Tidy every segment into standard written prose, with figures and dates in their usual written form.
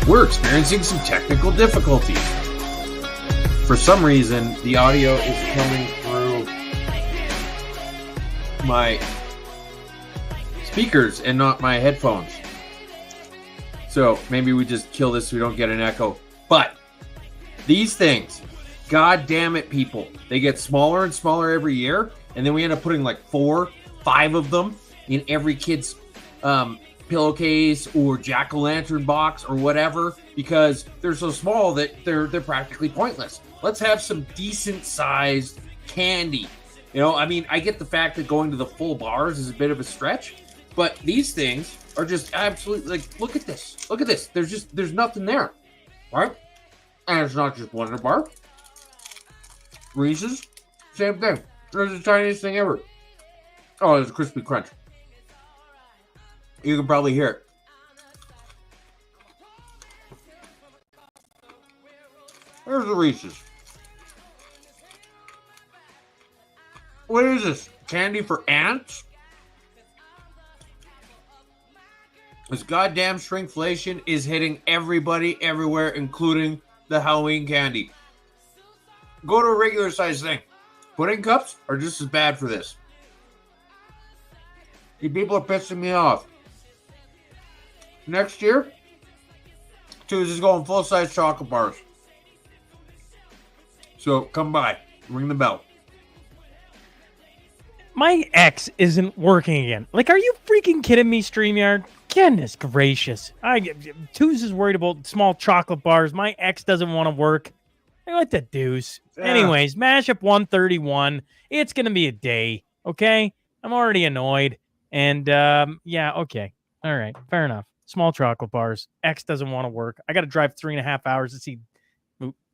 We're experiencing some technical difficulties. For some reason, the audio is coming through my speakers and not my headphones. So maybe we just kill this so we don't get an echo. But these things, god damn it, people, they get smaller and smaller every year, and then we end up putting like 4, 5 of them in every kid's pillowcase or jack-o'-lantern box or whatever, because they're so small that they're practically pointless. Let's have some decent sized candy. You know, I mean, I get the fact that going to the full bars is a bit of a stretch, but these things are just absolutely, like, look at this. Look at this. There's nothing there, right? And it's not just Wonder Bar. Reese's, same thing. There's the tiniest thing ever. Oh, there's a crispy crunch. You can probably hear it. There's the Reese's. What is this? Candy for ants? This goddamn shrinkflation is hitting everybody everywhere, including the Halloween candy. Go to a regular size thing. Pudding cups are just as bad for this. You people are pissing me off. Next year, Tooz is going full-size chocolate bars. So come by, ring the bell. My X isn't working again. Like, are you freaking kidding me, StreamYard? Goodness gracious. Tooz is worried about small chocolate bars. My X doesn't want to work. What the deuce? Yeah. Anyways, Mashup 131. It's going to be a day, okay? I'm already annoyed. And, yeah, okay. All right, fair enough. Small chocolate bars. X doesn't want to work. I got to drive 3.5 hours to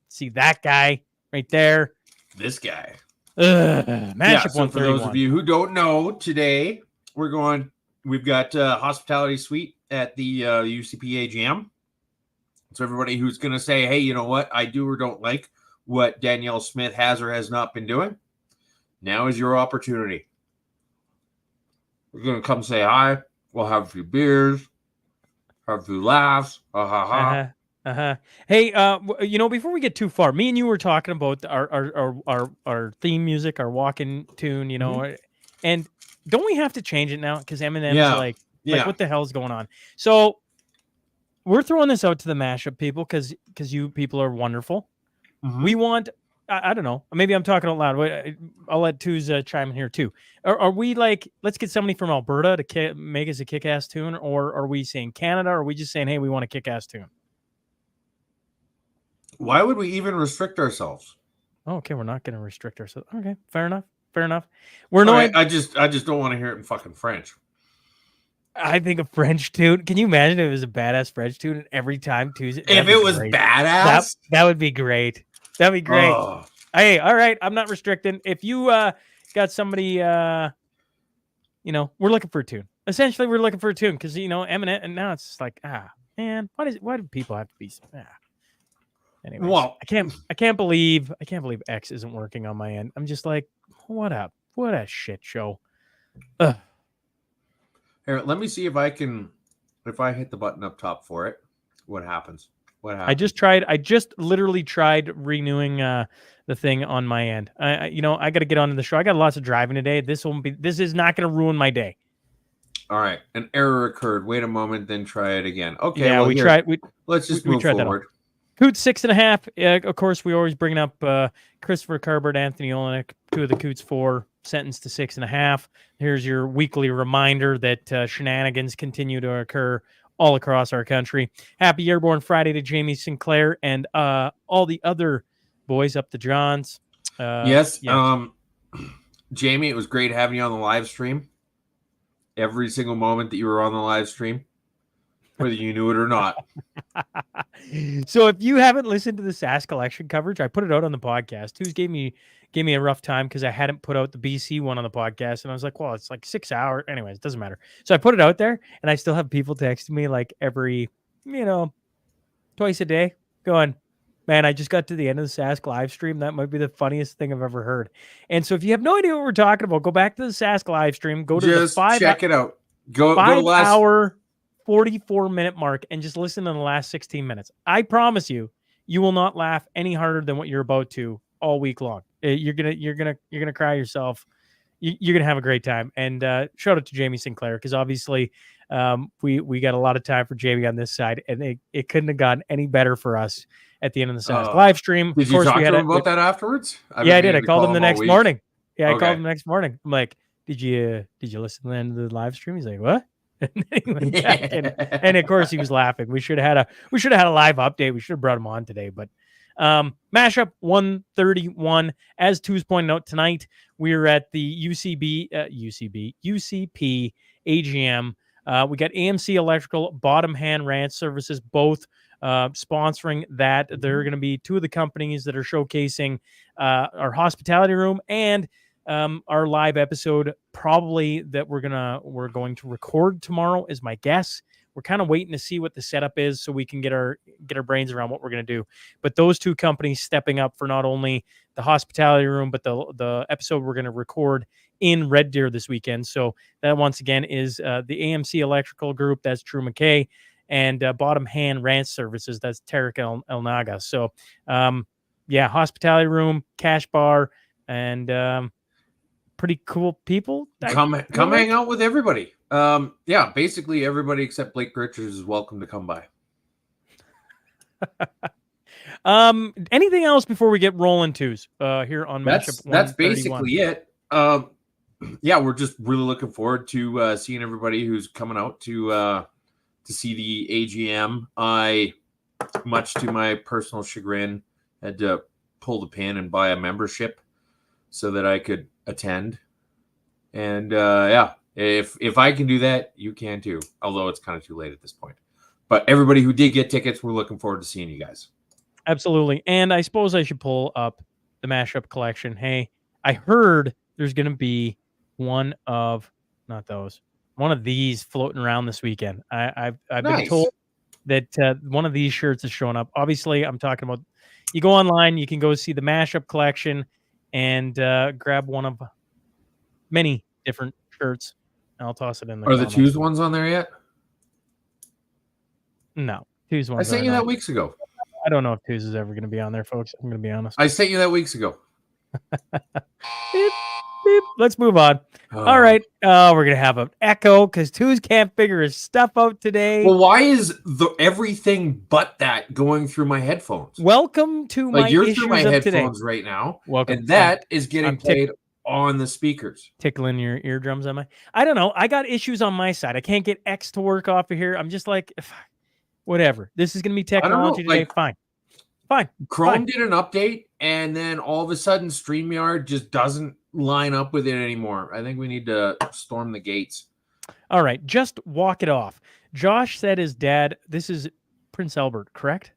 see that guy right there. This guy. Mashup so for those of you who don't know, today we've got hospitality suite at the UCPA Jam. So everybody who's going to say, hey, you know what? I do or don't like what Danielle Smith has or has not been doing. Now is your opportunity. We're going to come say hi. We'll have a few beers. Have a few laughs. Hey, before we get too far, me and you were talking about our theme music, our walking tune, and don't we have to change it now? Because Eminem's like, what the hell's going on? So we're throwing this out to the Mashup people because you people are wonderful. Mm-hmm. We want, I don't know, maybe I'm talking out loud. I'll let Tooz chime in here too. Are we like, let's get somebody from Alberta to make us a kick-ass tune, or are we saying Canada, or are we just saying, hey, we want a kick-ass tune? Why would we even restrict ourselves? Oh, okay, we're not going to restrict ourselves. Okay, fair enough. We're not. Right, I just don't want to hear it in fucking French. I think a French tune. Can you imagine if it was a badass French tune and every time Tuesday? If it was badass, that would be great. That'd be great. Oh. Hey, all right. I'm not restricting. If you got somebody, we're looking for a tune. Essentially, we're looking for a tune because Eminem, and now it's just like, man, why do people have to be? Anyways, well, I can't believe X isn't working on my end. I'm just like, what a shit show. Ugh. Here, let me see if I hit the button up top for it, what happens? I just literally tried renewing the thing on my end. I got to get on to the show. I got lots of driving today. This is not going to ruin my day. All right, an error occurred. Wait a moment, then try it again. Okay, yeah, let's just move forward. Coots 6.5. Of course, we always bring up Christopher Carbert, Anthony Olenek, 2 of the Coots 4, sentenced to 6.5. Here's your weekly reminder that shenanigans continue to occur all across our country. Happy Airborne Friday to Jamie Sinclair and all the other boys up the Johns. Yes. Jamie, it was great having you on the live stream. Every single moment that you were on the live stream. whether you knew it or not. So if you haven't listened to the SAS collection coverage, I put it out on the podcast. Who's gave me a rough time because I hadn't put out the BC one on the podcast, and I was like, well, it's like 6 hours. Anyways, it doesn't matter. So I put it out there, and I still have people texting me like every, twice a day, going, man, I just got to the end of the Sask live stream. That might be the funniest thing I've ever heard. And so if you have no idea what we're talking about, go back to the Sask live stream. Go to just the check it out. Go 5 to last hour, 44-minute mark and just listen to the last 16 minutes. I promise you, you will not laugh any harder than what you're about to all week long. You're gonna cry yourself. You're gonna have a great time. And shout out to Jamie Sinclair, because obviously we got a lot of time for Jamie on this side, and it couldn't have gotten any better for us at the end of the Sask live stream. Did you talk to him about that afterwards? Yeah, I did. I called him the next morning. Yeah, I called him the next morning. I'm like, did you listen to the end of the live stream? He's like, what? And then he went back and of course he was laughing. We should have had a live update. We should have brought him on today. But Mashup 131, as Two's pointing out, tonight we're at the UCP AGM. We got AMC Electrical, Bottom Hand Ranch Services, both sponsoring that. They're going to be two of the companies that are showcasing our hospitality room and our live episode, probably that we're going to record tomorrow, is my guess. We're kind of waiting to see what the setup is so we can get our brains around what we're going to do. But those two companies stepping up for not only the hospitality room, but the episode we're going to record in Red Deer this weekend. So that once again is the AMC Electrical Group. That's Drew McKay. And Bottom Hand Ranch Services. That's Tarek El Naga. So hospitality room, cash bar, and pretty cool people. Come hang out with everybody. Basically everybody except Blake Richards is welcome to come by. Anything else before we get rolling, Twos? Here on Mashup 131? That's basically it. We're just really looking forward to seeing everybody who's coming out to see the AGM. I, much to my personal chagrin, had to pull the pin and buy a membership so that I could attend. And if I can do that, you can too. Although it's kind of too late at this point. But everybody who did get tickets, we're looking forward to seeing you guys. Absolutely. And I suppose I should pull up the Mashup collection. Hey, I heard there's going to be one of these floating around this weekend. I've been told that one of these shirts is showing up. Obviously, I'm talking about, you go online, you can go see the Mashup collection and grab one of many different shirts. I'll toss it in there. Are the Two's ones on there yet? No. Two's ones. I sent you that weeks ago. I don't know if Two's is ever going to be on there, folks. I'm going to be honest. I sent you that weeks ago. Beep, beep. Let's move on. All right. We're going to have an echo because Two's can't figure his stuff out today. Well, why is everything but that going through my headphones? Welcome to my you're issues through my of headphones today. right now. Welcome. And that is getting played on the speakers. Tickling your eardrums, am I? I don't know. I got issues on my side. I can't get X to work off of here. I'm just like, whatever. This is going to be technology today. Fine. Chrome did an update, and then all of a sudden StreamYard just doesn't line up with it anymore. I think we need to storm the gates. All right. Just walk it off. Josh said his dad, this is Prince Albert, correct?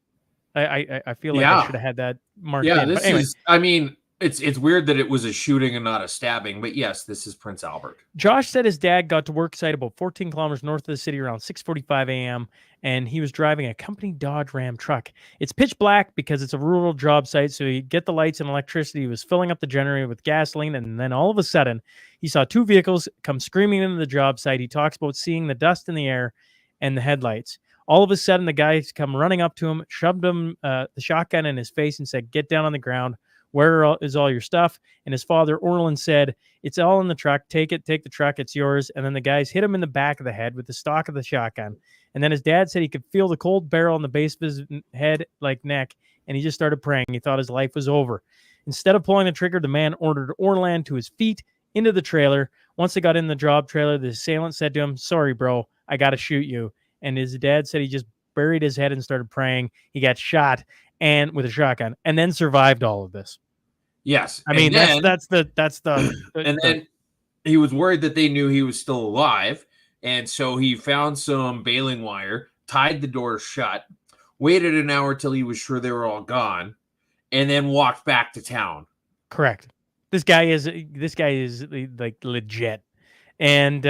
I feel like I should have had that marked in. This is, I mean, it's weird that it was a shooting and not a stabbing, but yes, this is Prince Albert. Josh said his dad got to work site about 14 kilometers north of the city around 6:45 a.m., and he was driving a company Dodge Ram truck. It's pitch black because it's a rural job site, so he'd get the lights and electricity. He was filling up the generator with gasoline, and then all of a sudden, he saw two vehicles come screaming into the job site. He talks about seeing the dust in the air and the headlights. All of a sudden, the guys come running up to him, shoved him the shotgun in his face, and said, "Get down on the ground. Where is all your stuff?" And his father, Orland, said, "It's all in the truck. Take it. Take the truck. It's yours." And then the guys hit him in the back of the head with the stock of the shotgun. And then his dad said he could feel the cold barrel on the base of his head, like neck, and he just started praying. He thought his life was over. Instead of pulling the trigger, the man ordered Orland to his feet into the trailer. Once they got in the job trailer, the assailant said to him, "Sorry, bro, I got to shoot you." And his dad said he just buried his head and started praying. He got shot and with a shotgun, and then survived all of this. Yes, I mean that's the. And then he was worried that they knew he was still alive, and so he found some baling wire, tied the door shut, waited an hour till he was sure they were all gone, and then walked back to town. Correct. This guy is like legit, and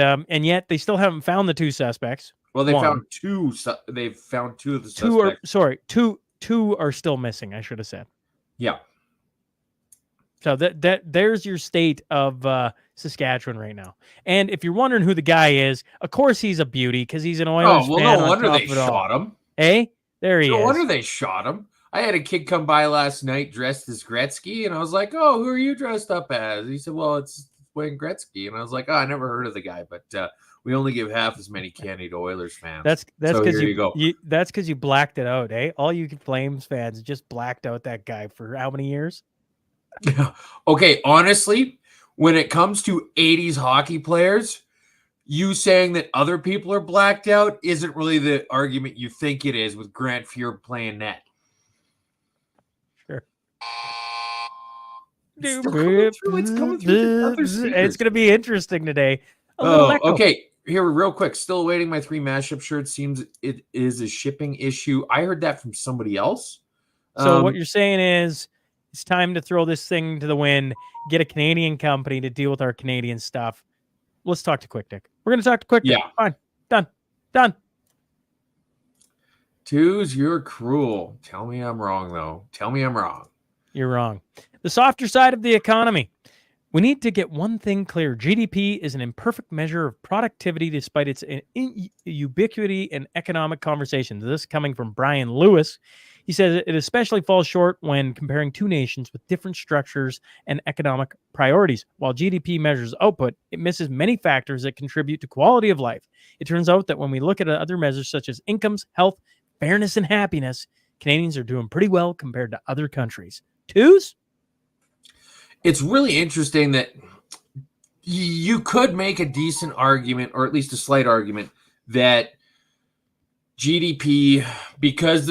yet they still haven't found the two suspects. Well, found two. They've found two of the suspects. Two are still missing. I should have said. Yeah. So there's your state of Saskatchewan right now. And if you're wondering who the guy is, of course he's a beauty because he's an Oilers fan. No wonder they shot him. Eh? There he is. No wonder they shot him. I had a kid come by last night dressed as Gretzky, and I was like, "Oh, who are you dressed up as?" He said, "Well, it's Wayne Gretzky," and I was like, "Oh, I never heard of the guy, but we only give half as many Canada Oilers fans." That's because that's because you blacked it out, eh? All you Flames fans just blacked out that guy for how many years? Okay, honestly, when it comes to 80s hockey players, you saying that other people are blacked out isn't really the argument you think it is with Grant Fuhr playing net. Sure. It's coming through. It's going to be interesting today. Okay. Here, real quick. Still awaiting my 3 Mashup shirts. Seems it is a shipping issue. I heard that from somebody else. So what you're saying is it's time to throw this thing to the wind, get a Canadian company to deal with our Canadian stuff. Let's talk to Quick Dick. We're going to talk to Quick Dick. Yeah. Fine. Done. Twos, you're cruel. Tell me I'm wrong, though. Tell me I'm wrong. You're wrong. The softer side of the economy. We need to get one thing clear. GDP is an imperfect measure of productivity despite its ubiquity in economic conversations. This coming from Brian Lewis. He says it especially falls short when comparing two nations with different structures and economic priorities. While GDP measures output, it misses many factors that contribute to quality of life. It turns out that when we look at other measures such as incomes, health, fairness, and happiness, Canadians are doing pretty well compared to other countries. Twos? It's really interesting that you could make a decent argument, or at least a slight argument, that GDP, because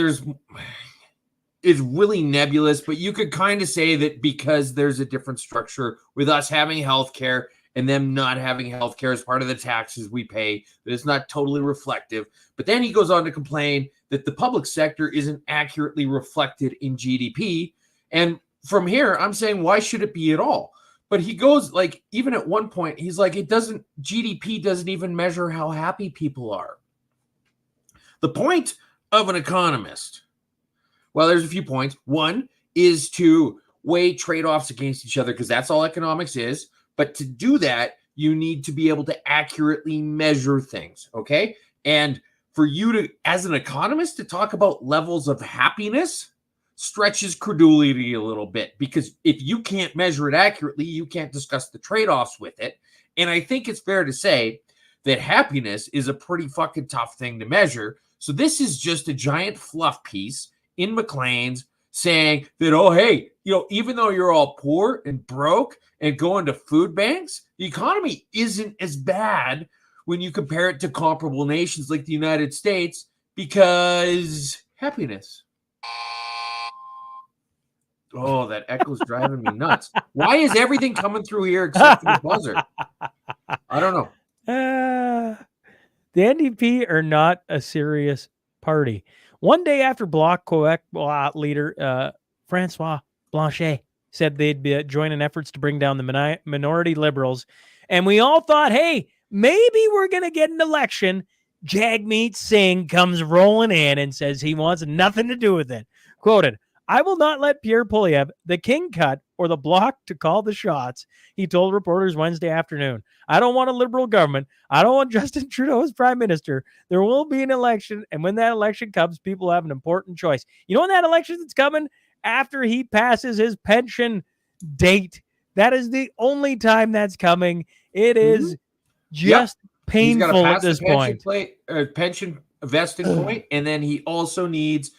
it's really nebulous, but you could kind of say that because there's a different structure with us having healthcare and them not having healthcare as part of the taxes we pay, that it's not totally reflective. But then he goes on to complain that the public sector isn't accurately reflected in GDP. And from here, I'm saying, why should it be at all? But he goes, like, even at one point, he's like, GDP doesn't even measure how happy people are. The point of an economist, well, there's a few points. One is to weigh trade-offs against each other, because that's all economics is. But to do that, you need to be able to accurately measure things, okay? And for you to, as an economist, to talk about levels of happiness stretches credulity a little bit, because if you can't measure it accurately, you can't discuss the trade-offs with it. And I think it's fair to say that happiness is a pretty fucking tough thing to measure. So this is just a giant fluff piece in Maclean's saying that, oh, hey, even though you're all poor and broke and going to food banks, the economy isn't as bad when you compare it to comparable nations like the United States, because happiness. Oh, that echo's driving me nuts. Why is everything coming through here except for the buzzer? I don't know. The NDP are not a serious party. One day after Bloc Quebec leader Francois Blanchet said they'd be joining efforts to bring down the minority Liberals, and we all thought, hey, maybe we're going to get an election. Jagmeet Singh comes rolling in and says he wants nothing to do with it. Quoted, "I will not let Pierre Poilievre, the King Cut, or the Bloc to call the shots," he told reporters Wednesday afternoon. "I don't want a Liberal government. I don't want Justin Trudeau as Prime Minister. There will be an election, and when that election comes, people have an important choice." You know when that election that's coming? After he passes his pension date. That is the only time that's coming. It is just painful at this point. Pension vesting point, and then he also needs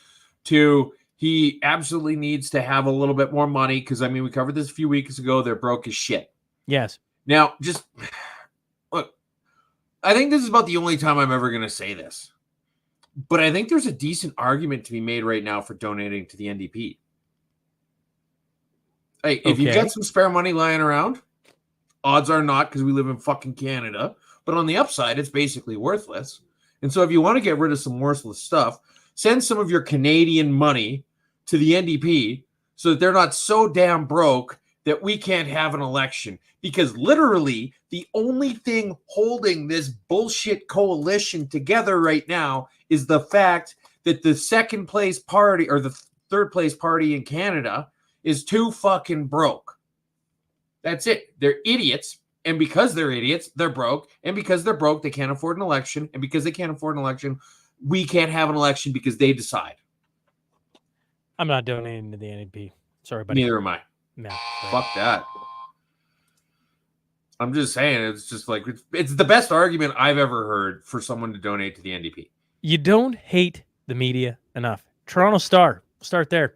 to... He absolutely needs to have a little bit more money, because, I mean, we covered this a few weeks ago. They're broke as shit. Yes. Now, just look, I think this is about the only time I'm ever going to say this, but I think there's a decent argument to be made right now for donating to the NDP. Hey, if you got some spare money lying around, odds are not, because we live in fucking Canada, but on the upside, it's basically worthless. And so if you want to get rid of some worthless stuff, send some of your Canadian money to the NDP so that they're not so damn broke that we can't have an election. Because literally the only thing holding this bullshit coalition together right now is the fact that the second place party or the third place party in Canada is too fucking broke. That's it. They're idiots. And because they're idiots, they're broke. And because they're broke, they can't afford an election. And because they can't afford an election, we can't have an election because they decide. I'm not donating to the NDP. Sorry, buddy. Neither am I. No. Fuck that. I'm just saying, it's just like, it's the best argument I've ever heard for someone to donate to the NDP. You don't hate the media enough. Toronto Star. We'll start there.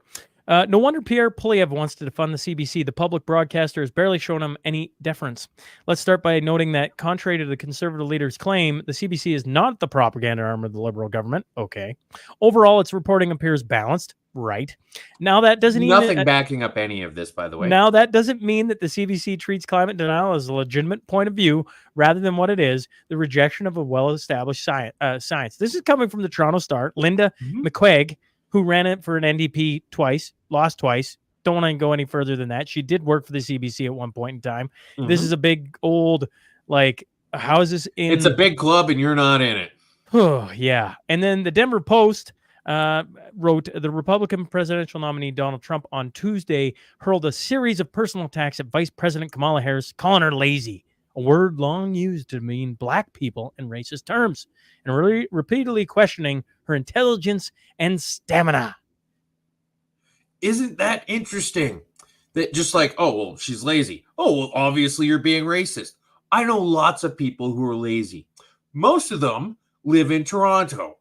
No wonder Pierre Poilievre wants to defund the CBC. The public broadcaster has barely shown him any deference. Let's start by noting that, contrary to the Conservative leader's claim, the CBC is not the propaganda arm of the Liberal government. Okay. Overall, its reporting appears balanced. Right. Now, that doesn't Nothing backing up any of this, by the way. Now, that doesn't mean that the CBC treats climate denial as a legitimate point of view rather than what it is, the rejection of a well-established science. This is coming from the Toronto Star. Linda McQuaig, who ran it for an NDP twice, lost twice. Don't want to go any further than that. She did work for the CBC at one point in time. This is a big old, like, how is this in? It's a big club and you're not in it. Oh, yeah. And then the Denver Post wrote, the Republican presidential nominee Donald Trump on Tuesday hurled a series of personal attacks at Vice President Kamala Harris, calling her lazy, a word long used to mean black people in racist terms, and repeatedly questioning her intelligence and stamina. Isn't that interesting? That just like, oh, well, she's lazy. Oh, well, obviously you're being racist. I know lots of people who are lazy. Most of them live in Toronto.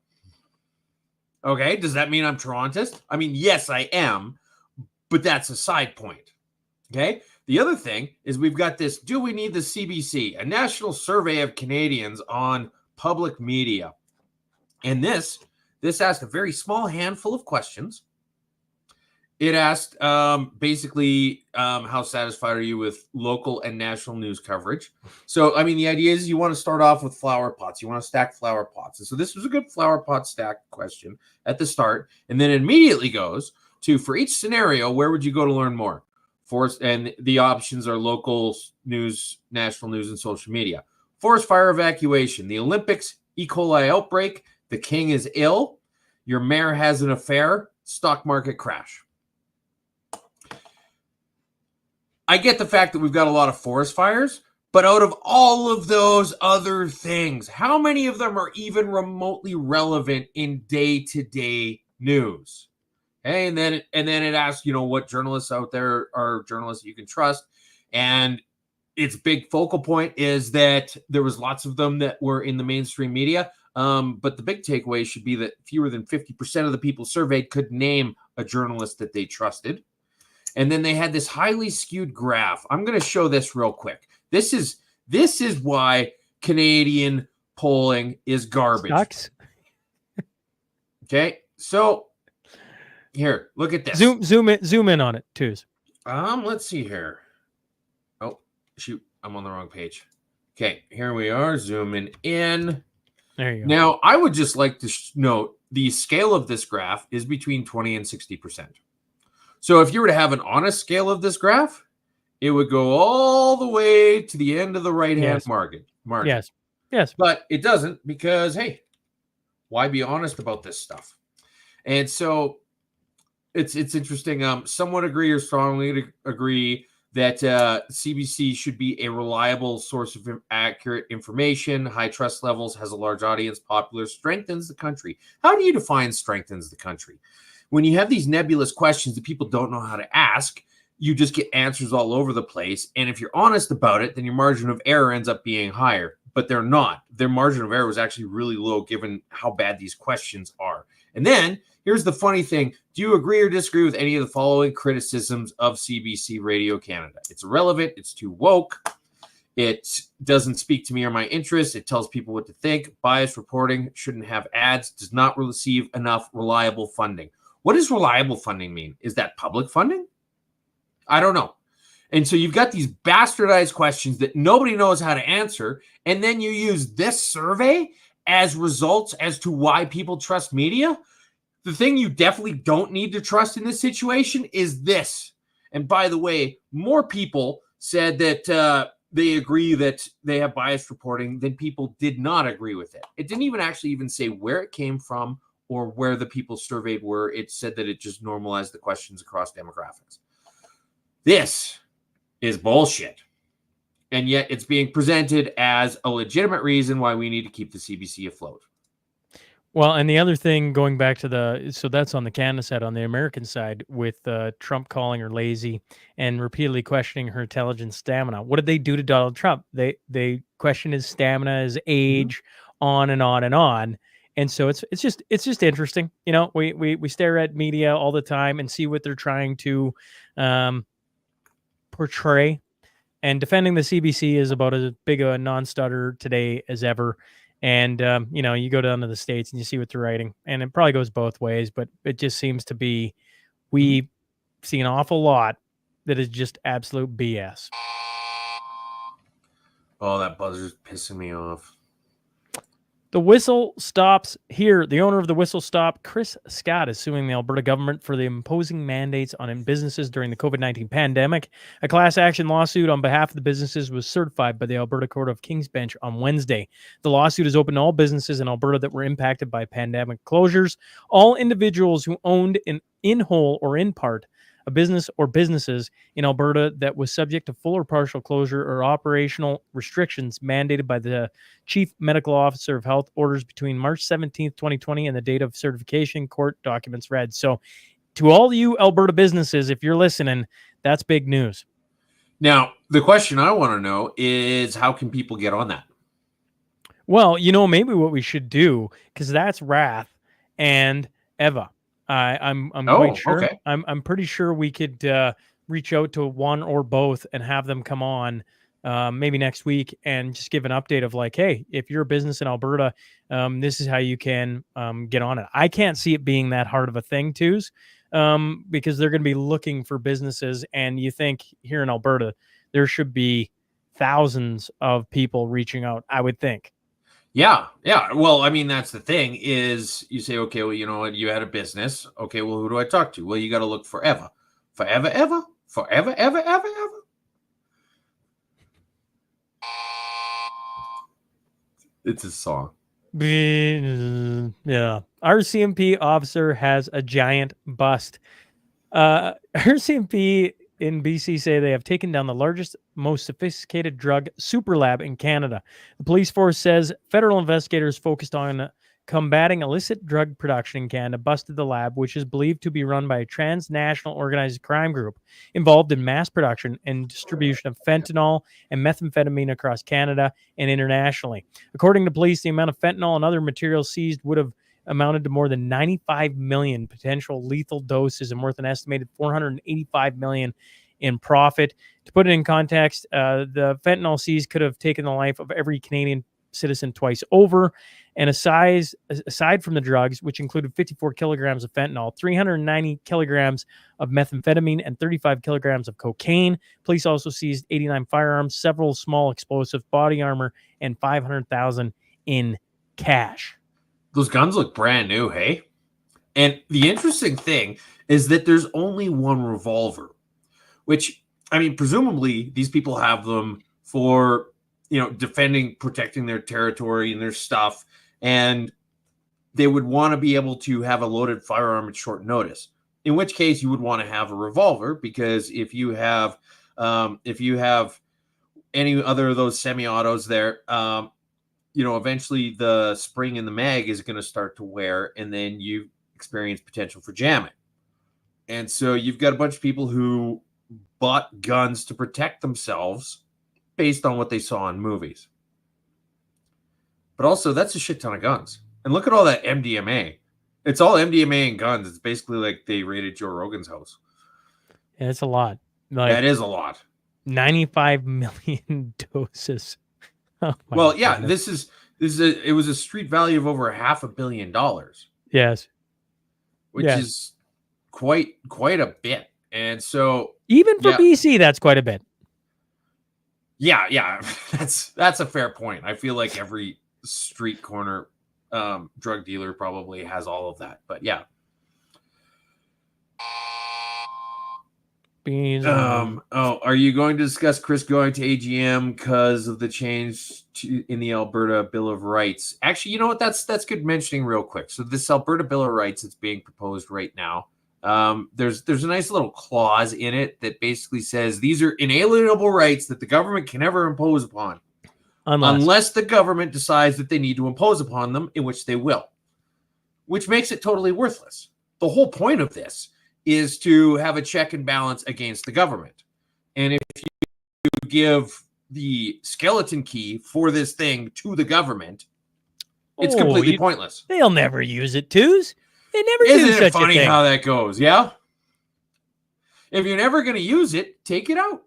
Okay, does that mean I'm Torontist? I mean, yes, I am, but that's a side point. Okay, the other thing is we've got this, do we need the CBC? A national survey of Canadians on public media. And this asked a very small handful of questions. It asked basically how satisfied are you with local and national news coverage? So, I mean, the idea is you want to start off with flower pots. You want to stack flower pots. And so this was a good flower pot stack question at the start. And then it immediately goes to, for each scenario, where would you go to learn more? And the options are local news, national news, and social media. Forest fire evacuation, the Olympics, E. coli outbreak, the king is ill, your mayor has an affair, stock market crash. I get the fact that we've got a lot of forest fires, but out of all of those other things, how many of them are even remotely relevant in day-to-day news? Okay, and then it asks, what journalists out there are journalists you can trust, and its big focal point is that there was lots of them that were in the mainstream media, but the big takeaway should be that fewer than 50% of the people surveyed could name a journalist that they trusted. And then they had this highly skewed graph. I'm going to show this real quick. This is why Canadian polling is garbage. Sucks. Okay, so here, look at this. Zoom in on it, too. Let's see here. Oh, shoot, I'm on the wrong page. Okay, here we are, zooming in. There you go. Now, I would just like to note the scale of this graph is between 20 and 60%. So if you were to have an honest scale of this graph, it would go all the way to the end of the right-hand margin. Yes. But it doesn't because, hey, why be honest about this stuff? And so it's interesting. Some would agree or strongly agree that CBC should be a reliable source of accurate information, high trust levels, has a large audience, popular, strengthens the country. How do you define strengthens the country? When you have these nebulous questions that people don't know how to ask, you just get answers all over the place. And if you're honest about it, then your margin of error ends up being higher. But they're not. Their margin of error was actually really low given how bad these questions are. And then here's the funny thing. Do you agree or disagree with any of the following criticisms of CBC Radio Canada? It's irrelevant. It's too woke. It doesn't speak to me or my interests. It tells people what to think. Biased reporting, shouldn't have ads, does not receive enough reliable funding. What does reliable funding mean? Is that public funding? I don't know. And so you've got these bastardized questions that nobody knows how to answer. And then you use this survey as results as to why people trust media, the thing you definitely don't need to trust in this situation is this. And by the way, more people said that they agree that they have biased reporting than people did not agree with it. It didn't even actually say where it came from or where the people surveyed were. It said that it just normalized the questions across demographics. This is bullshit. And yet it's being presented as a legitimate reason why we need to keep the CBC afloat. Well, and the other thing, going back to so that's on the Canada side. On the American side, with Trump calling her lazy and repeatedly questioning her intelligence stamina. What did they do to Donald Trump? They questioned his stamina, his age, on and on and on. And so it's just interesting. You know, we stare at media all the time and see what they're trying to portray. And defending the CBC is about as big a non-stutter today as ever. And, you know, you go down to the States and you see what they're writing. And it probably goes both ways, but it just seems to be, we see an awful lot that is just absolute BS. Oh, that buzzer's pissing me off. The whistle stops here. The owner of the whistle stop, Chris Scott, is suing the Alberta government for the imposing mandates on businesses during the COVID-19 pandemic. A class action lawsuit on behalf of the businesses was certified by the Alberta Court of King's Bench on Wednesday. The lawsuit is open to all businesses in Alberta that were impacted by pandemic closures. All individuals who owned in whole or in part a business or businesses in Alberta that was subject to full or partial closure or operational restrictions mandated by the Chief Medical Officer of Health orders between March 17th, 2020 and the date of certification, court documents read. So to all you Alberta businesses, if you're listening, that's big news. Now, the question I want to know is how can people get on that? Well, you know, maybe what we should do, because that's Wrath and Eva. I'm quite sure. Okay. I'm pretty sure we could reach out to one or both and have them come on maybe next week and just give an update of like, hey, if you're a business in Alberta, this is how you can get on it. I can't see it being that hard of a thing, Twos, because they're going to be looking for businesses. And you think here in Alberta, there should be thousands of people reaching out, I would think. Yeah. Well, I mean, that's the thing is you say, okay, well, you know what? You had a business. Okay, well, who do I talk to? Well, you got to look forever. Forever. It's a song. Yeah. RCMP officer has a giant bust. RCMP in BC say they have taken down the largest, most sophisticated drug super lab in Canada. The police force says federal investigators focused on combating illicit drug production in Canada busted the lab, which is believed to be run by a transnational organized crime group involved in mass production and distribution of fentanyl and methamphetamine across Canada and internationally. According to police, the amount of fentanyl and other materials seized would have amounted to more than 95 million potential lethal doses and worth an estimated 485 million in profit. To put it in context, the fentanyl seized could have taken the life of every Canadian citizen twice over. And aside from the drugs, which included 54 kilograms of fentanyl, 390 kilograms of methamphetamine, and 35 kilograms of cocaine, police also seized 89 firearms, several small explosives, body armor, and 500,000 in cash. Those guns look brand new, hey? And the interesting thing is that there's only one revolver, which, I mean, presumably these people have them for, you know, defending, protecting their territory and their stuff. And they would want to be able to have a loaded firearm at short notice, in which case you would want to have a revolver, because if you have any other of those semi-autos there, you know, eventually the spring in the mag is going to start to wear, and then you experience potential for jamming. And so you've got a bunch of people who bought guns to protect themselves based on what they saw in movies. But also, that's a shit ton of guns. And look at all that MDMA. It's all MDMA and guns. It's basically like they raided Joe Rogan's house. Yeah, it's a lot. Like, that is a lot. 95 million doses. Oh, well, yeah, goodness. It was a street value of over $500 million. Yes. Which is quite a bit. And so even for BC, that's quite a bit. Yeah. That's a fair point. I feel like every street corner drug dealer probably has all of that. But yeah. Are you going to discuss Chris going to AGM because of the change in the Alberta Bill of Rights? Actually, you know what? That's good mentioning real quick. So this Alberta Bill of Rights that's being proposed right now, there's a nice little clause in it that basically says these are inalienable rights that the government can never impose upon, unless the government decides that they need to impose upon them, in which they will, which makes it totally worthless. The whole point of this is to have a check and balance against the government. And if you give the skeleton key for this thing to the government, it's completely pointless. They'll never use it, twos. They never do such a thing. Isn't it funny how that goes? Yeah. If you're never going to use it, take it out.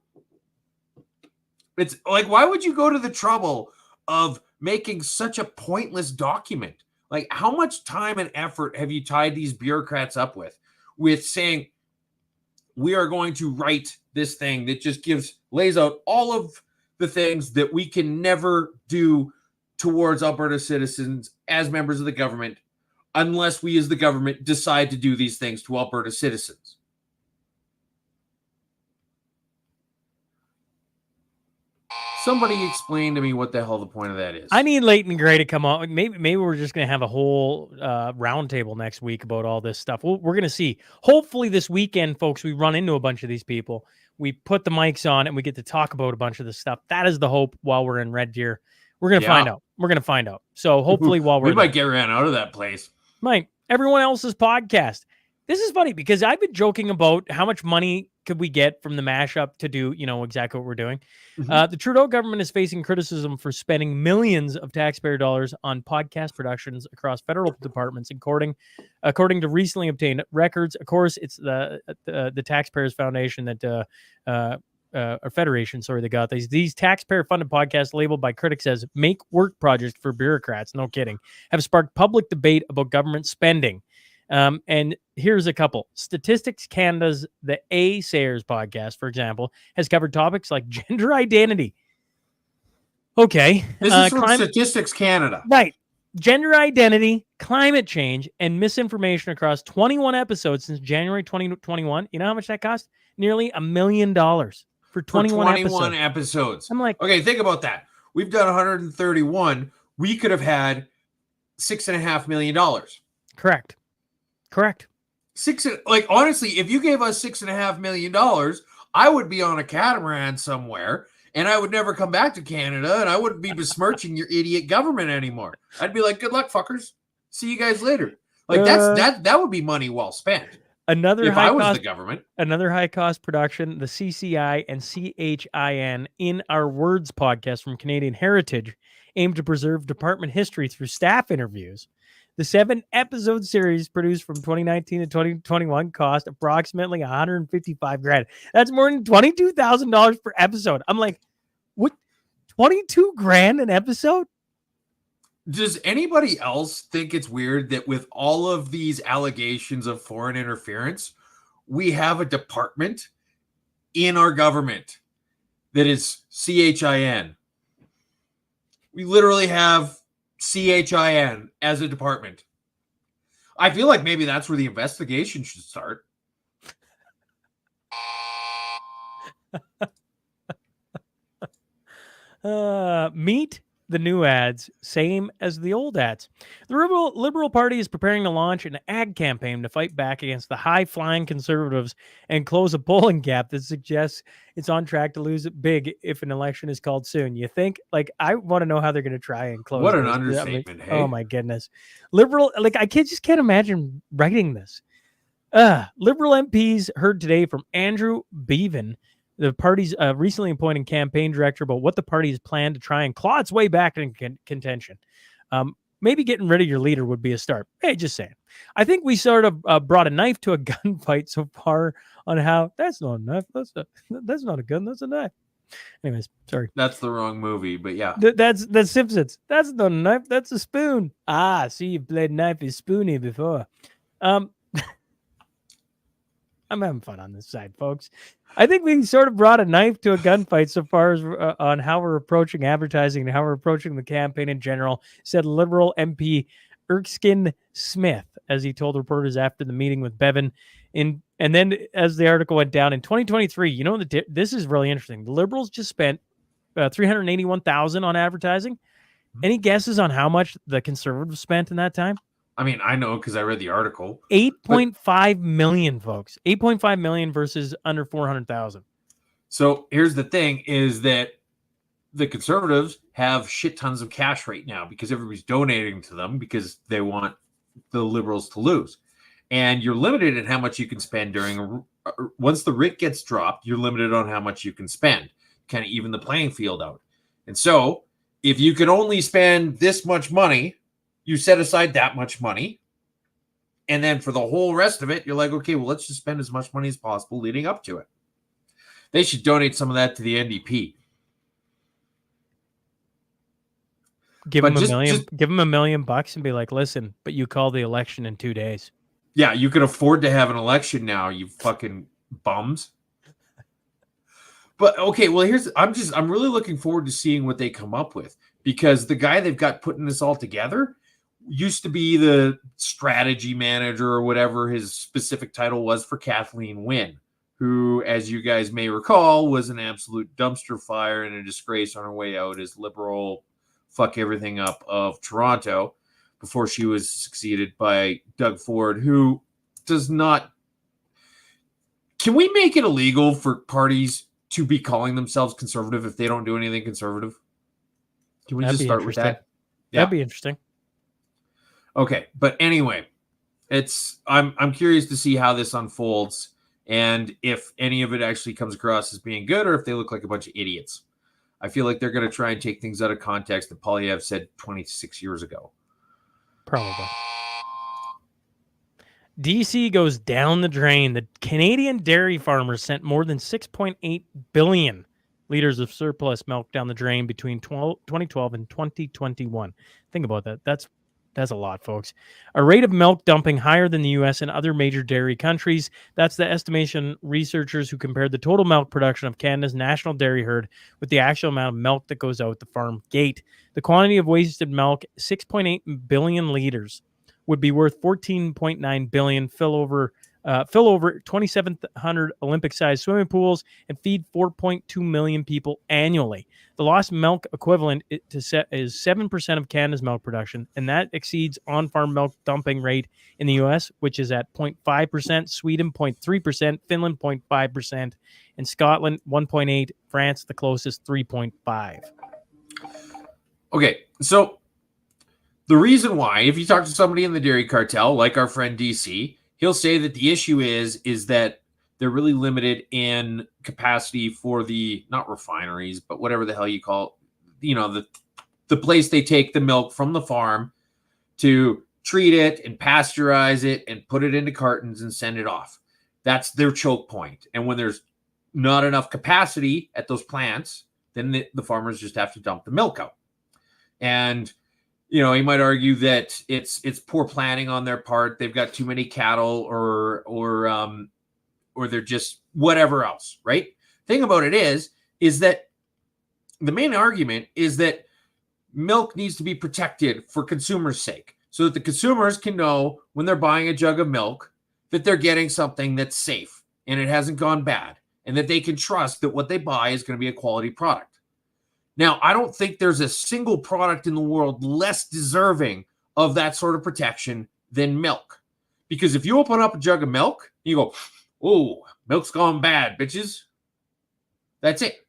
It's like, why would you go to the trouble of making such a pointless document? Like, how much time and effort have you tied these bureaucrats up with saying we are going to write this thing that just lays out all of the things that we can never do towards Alberta citizens as members of the government unless we as the government decide to do these things to Alberta citizens. Somebody explain to me what the hell the point of that is. I need Leighton Gray to come on. Maybe we're just going to have a whole roundtable next week about all this stuff. We're going to see. Hopefully this weekend, folks, we run into a bunch of these people. We put the mics on and we get to talk about a bunch of this stuff. That is the hope while we're in Red Deer. We're going to find out. We're going to find out. So hopefully while we might get ran out of that place. Might. Everyone else's podcast. This is funny because I've been joking about how much money could we get from the mashup to do, exactly what we're doing. The Trudeau government is facing criticism for spending millions of taxpayer dollars on podcast productions across federal departments, according to recently obtained records. Of course, it's the Taxpayers Foundation that or Federation, sorry, they got these taxpayer-funded podcasts labeled by critics as make work projects for bureaucrats. No kidding. Have sparked public debate about government spending. And here's a couple. Statistics Canada's The A Sayers podcast, for example, has covered topics like gender identity. Okay. This is from Statistics Canada. Right. Gender identity, climate change, and misinformation across 21 episodes since January 2021. You know how much that cost? Nearly $1 million for 21 episodes. I'm like, okay, think about that. We've done 131. We could have had $6.5 million. Correct. Honestly, if you gave us $6.5 million, I would be on a catamaran somewhere and I would never come back to Canada and I wouldn't be besmirching your idiot government anymore. I'd be like, good luck, fuckers. See you guys later. Like that would be money well spent. Another high cost production, the CCI and CHIN in Our Words podcast from Canadian Heritage aim to preserve department history through staff interviews. The 7-episode series produced from 2019 to 2021 cost approximately $155,000. That's more than $22,000 per episode. I'm like, what? $22,000 an episode? Does anybody else think it's weird that with all of these allegations of foreign interference, we have a department in our government that is CHIN? We literally have CHIN as a department. I feel like maybe that's where the investigation should start. Meet the new ads, same as the old ads. The Liberal Party is preparing to launch an ad campaign to fight back against the high-flying Conservatives and close a polling gap that suggests it's on track to lose it big if an election is called soon. You think? Like, I want to know how they're going to try and close. What an understatement! Hey? Oh my goodness, Liberal! Like, I just can't imagine writing this. Liberal MPs heard today from Andrew Bevan, the party's recently appointed campaign director, about what the party has planned to try and claw its way back in contention. Maybe getting rid of your leader would be a start. Hey, just saying. I think we sort of brought a knife to a gunfight so far on how that's not a knife. That's not a gun. That's a knife. Anyways, sorry. That's the wrong movie, but yeah. That's Simpsons. That's not a knife. That's a spoon. See, you played knife and spoony before. I'm having fun on this side, folks. I think we sort of brought a knife to a gunfight so far as on how we're approaching advertising and how we're approaching the campaign in general, said Liberal MP Erskine Smith, as he told reporters after the meeting with Bevan. And then as the article went down in 2023, this is really interesting. The Liberals just spent $381,000 on advertising. Any guesses on how much the Conservatives spent in that time? I mean, I know because I read the article. 8.5 million, folks. 8.5 million versus under 400,000. So here's the thing: is that the Conservatives have shit tons of cash right now because everybody's donating to them because they want the Liberals to lose, and you're limited in how much you can spend during. Once the writ gets dropped, you're limited on how much you can spend. Kind of even the playing field out, and so if you can only spend this much money, you set aside that much money. And then for the whole rest of it, you're like, okay, well, let's just spend as much money as possible leading up to it. They should donate some of that to the NDP. Give them $1 million and be like, listen, but you call the election in 2 days. Yeah, you can afford to have an election now, you fucking bums. But okay, well, I'm really looking forward to seeing what they come up with, because the guy they've got putting this all together used to be the strategy manager or whatever his specific title was for Kathleen Wynne, who, as you guys may recall, was an absolute dumpster fire and a disgrace on her way out as Liberal fuck everything up of Toronto before she was succeeded by Doug Ford, who does not... Can we make it illegal for parties to be calling themselves conservative if they don't do anything conservative? Can we just start with that? Yeah. That'd be interesting. Okay, but anyway, I'm curious to see how this unfolds and if any of it actually comes across as being good or if they look like a bunch of idiots. I feel like they're going to try and take things out of context that Polyev said 26 years ago. Probably. DC goes down the drain. The Canadian dairy farmers sent more than 6.8 billion liters of surplus milk down the drain between 2012 and 2021. Think about that. That's a lot, folks. A rate of milk dumping higher than the U.S. and other major dairy countries. That's the estimation researchers who compared the total milk production of Canada's national dairy herd with the actual amount of milk that goes out the farm gate. The quantity of wasted milk, 6.8 billion liters, would be worth $14.9 billion, fill over 2,700 Olympic-sized swimming pools, and feed 4.2 million people annually. The lost milk equivalent is 7% of Canada's milk production, and that exceeds on-farm milk dumping rate in the U.S., which is at 0.5%, Sweden 0.3%, Finland 0.5%, and Scotland 1.8%, France the closest 3.5%. Okay, so the reason why, if you talk to somebody in the dairy cartel, like our friend DC, he'll say that the issue is that they're really limited in capacity for the, not refineries, but whatever the hell you call it, the place they take the milk from the farm to treat it and pasteurize it and put it into cartons and send it off. That's their choke point. And when there's not enough capacity at those plants, then the farmers just have to dump the milk out. And you might argue that it's poor planning on their part. They've got too many cattle, or they're just whatever else, right? Thing about it is that the main argument is that milk needs to be protected for consumers' sake, so that the consumers can know when they're buying a jug of milk that they're getting something that's safe and it hasn't gone bad, and that they can trust that what they buy is going to be a quality product. Now, I don't think there's a single product in the world less deserving of that sort of protection than milk. Because if you open up a jug of milk, you go, oh, milk's gone bad, bitches. That's it.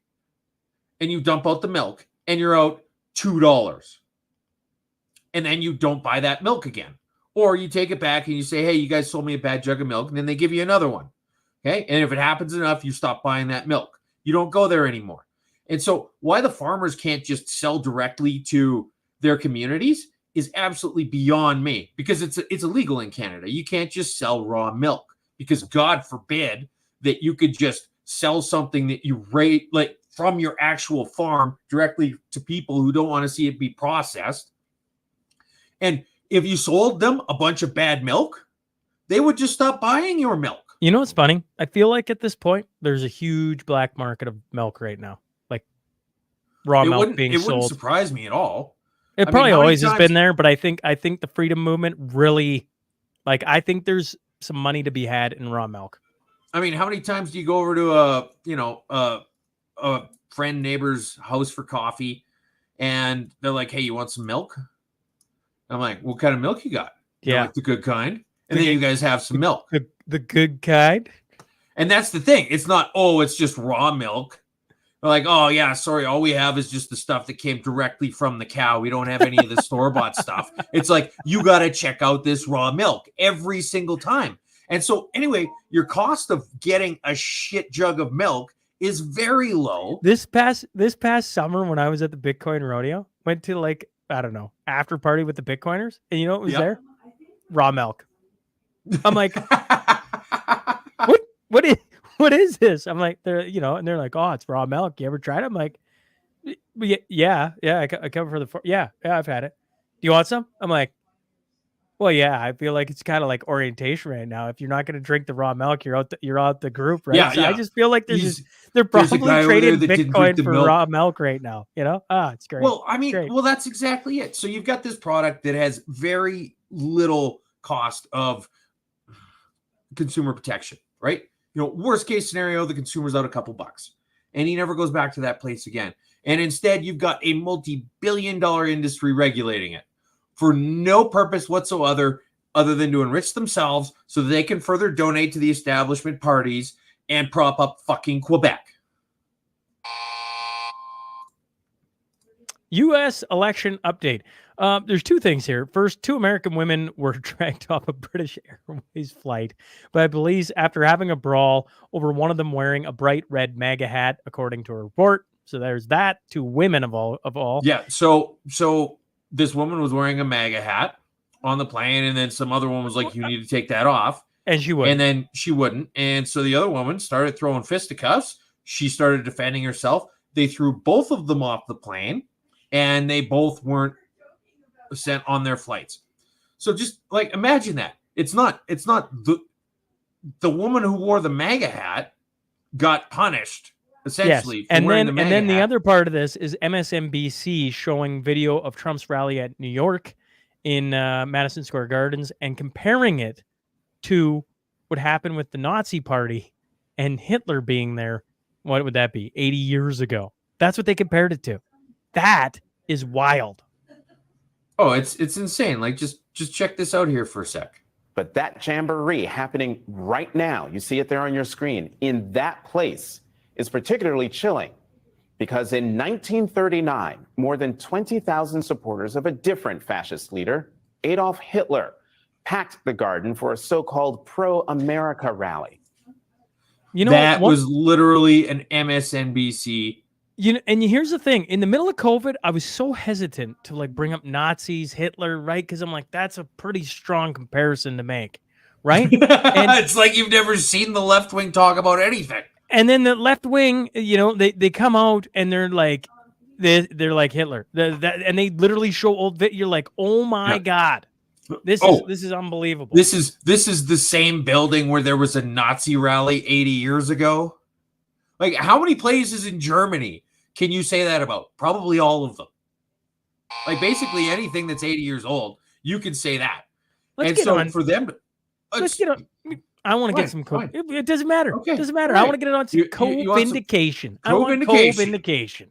And you dump out the milk, and you're out $2. And then you don't buy that milk again. Or you take it back and you say, hey, you guys sold me a bad jug of milk, and then they give you another one. Okay? And if it happens enough, you stop buying that milk. You don't go there anymore. And so why the farmers can't just sell directly to their communities is absolutely beyond me, because it's illegal in Canada. You can't just sell raw milk, because God forbid that you could just sell something that you rate like from your actual farm directly to people who don't want to see it be processed. And if you sold them a bunch of bad milk, they would just stop buying your milk. You know what's funny? I feel like at this point, there's a huge black market of milk right now. Raw milk being sold. It wouldn't surprise me at all. It probably always has been there, but I think the freedom movement really, like, I think there's some money to be had in raw milk. I mean, how many times do you go over to a friend neighbor's house for coffee, and they're like, "Hey, you want some milk?" I'm like, "What kind of milk you got?" They're like, "The good kind." And then you guys have some milk. The good kind. And that's the thing. It's not, oh, it's just raw milk. They're like, oh, yeah, sorry. All we have is just the stuff that came directly from the cow. We don't have any of the store-bought stuff. It's like, you got to check out this raw milk every single time. And so, anyway, your cost of getting a shit jug of milk is very low. This past summer when I was at the Bitcoin rodeo, went to, like, I don't know, after party with the Bitcoiners, and you know what was there? Raw milk. I'm like, what is this? I'm like, they're, you know, and they're like, oh, it's raw milk. You ever tried it? I'm like, yeah. I come for yeah, I've had it. Do you want some? I'm like, well, yeah, I feel like it's kind of like orientation right now. If you're not going to drink the raw milk, you're out the group, right? Yeah, so I just feel like they're probably trading Bitcoin for raw milk right now. You know? It's great. Well, I mean, well, that's exactly it. So you've got this product that has very little cost of consumer protection, right? You know, worst case scenario, the consumer's out a couple bucks and he never goes back to that place again. And instead, you've got a multi-billion-dollar industry regulating it for no purpose whatsoever other than to enrich themselves so that they can further donate to the establishment parties and prop up fucking Quebec. U.S. election update. There's two things here. First, 2 American women were dragged off a British Airways flight by police after having a brawl over one of them wearing a bright red MAGA hat, according to a report. So there's that. 2 women of all. Yeah. So this woman was wearing a MAGA hat on the plane, and then some other one was like, "You need to take that off," and she wouldn't. And then she wouldn't, and so the other woman started throwing fisticuffs. She started defending herself. They threw both of them off the plane, and they both weren't sent on their flights. So just like imagine that. It's not the woman who wore the MAGA hat got punished essentially. Yes. And then the other part of this is MSNBC showing video of Trump's rally at New York in Madison Square Gardens and comparing it to what happened with the Nazi Party and Hitler being there. What would that be? 80 years ago. That's what they compared it to. That is wild. Oh, it's insane. Like just check this out here for a sec. But that jamboree happening right now, you see it there on your screen, in that place is particularly chilling because in 1939, more than 20,000 supporters of a different fascist leader, Adolf Hitler, packed the garden for a so-called pro-America rally. You know, that was literally an MSNBC. You know, and here's the thing: in the middle of COVID, I was so hesitant to like bring up Nazis, Hitler, right? Because I'm like, that's a pretty strong comparison to make, right? And it's like you've never seen the left wing talk about anything. And then the left wing, you know, they come out and they're like like Hitler, and they literally show old. You're like, oh my god, this is unbelievable. This is the same building where there was a Nazi rally 80 years ago. Like, how many places in Germany can you say that about? Probably all of them. Like, basically anything that's 80 years old, you can say that. Let's get on. For them, let's get on. I want to get some code. It doesn't matter. Okay. It doesn't matter. Right. I want to get it on some co-vindication. I want co-vindication.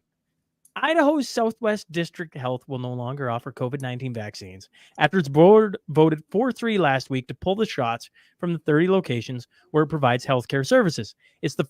Idaho's Southwest District Health will no longer offer COVID-19 vaccines after its board voted 4-3 last week to pull the shots from the 30 locations where it provides healthcare services. It's the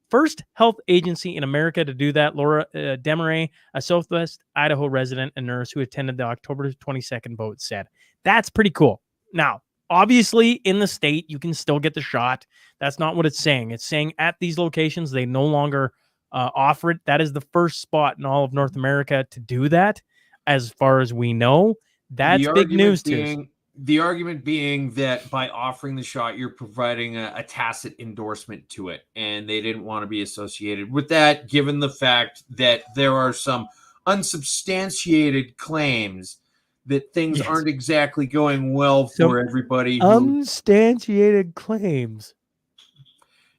first health agency in America to do that. Laura Demaray, a Southwest Idaho resident and nurse who attended the October 22nd vote, said. That's pretty cool. Now, obviously, in the state, you can still get the shot. That's not what it's saying. It's saying at these locations, they no longer offer it. That is the first spot in all of North America to do that, as far as we know. That's big news to us. The argument being that by offering the shot, you're providing a tacit endorsement to it, and they didn't want to be associated with that, given the fact that there are some unsubstantiated claims that things aren't exactly going well for everybody. Unsubstantiated claims.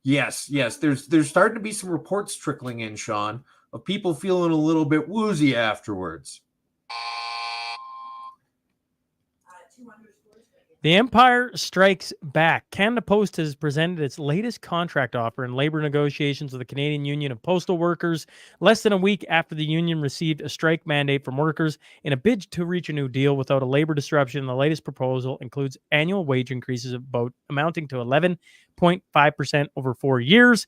Yes. There's starting to be some reports trickling in, Sean, of people feeling a little bit woozy afterwards. The Empire strikes back. Canada Post has presented its latest contract offer in labor negotiations with the Canadian Union of Postal Workers less than a week after the union received a strike mandate from workers in a bid to reach a new deal without a labor disruption. The latest proposal includes annual wage increases amounting to 11.5% over 4 years.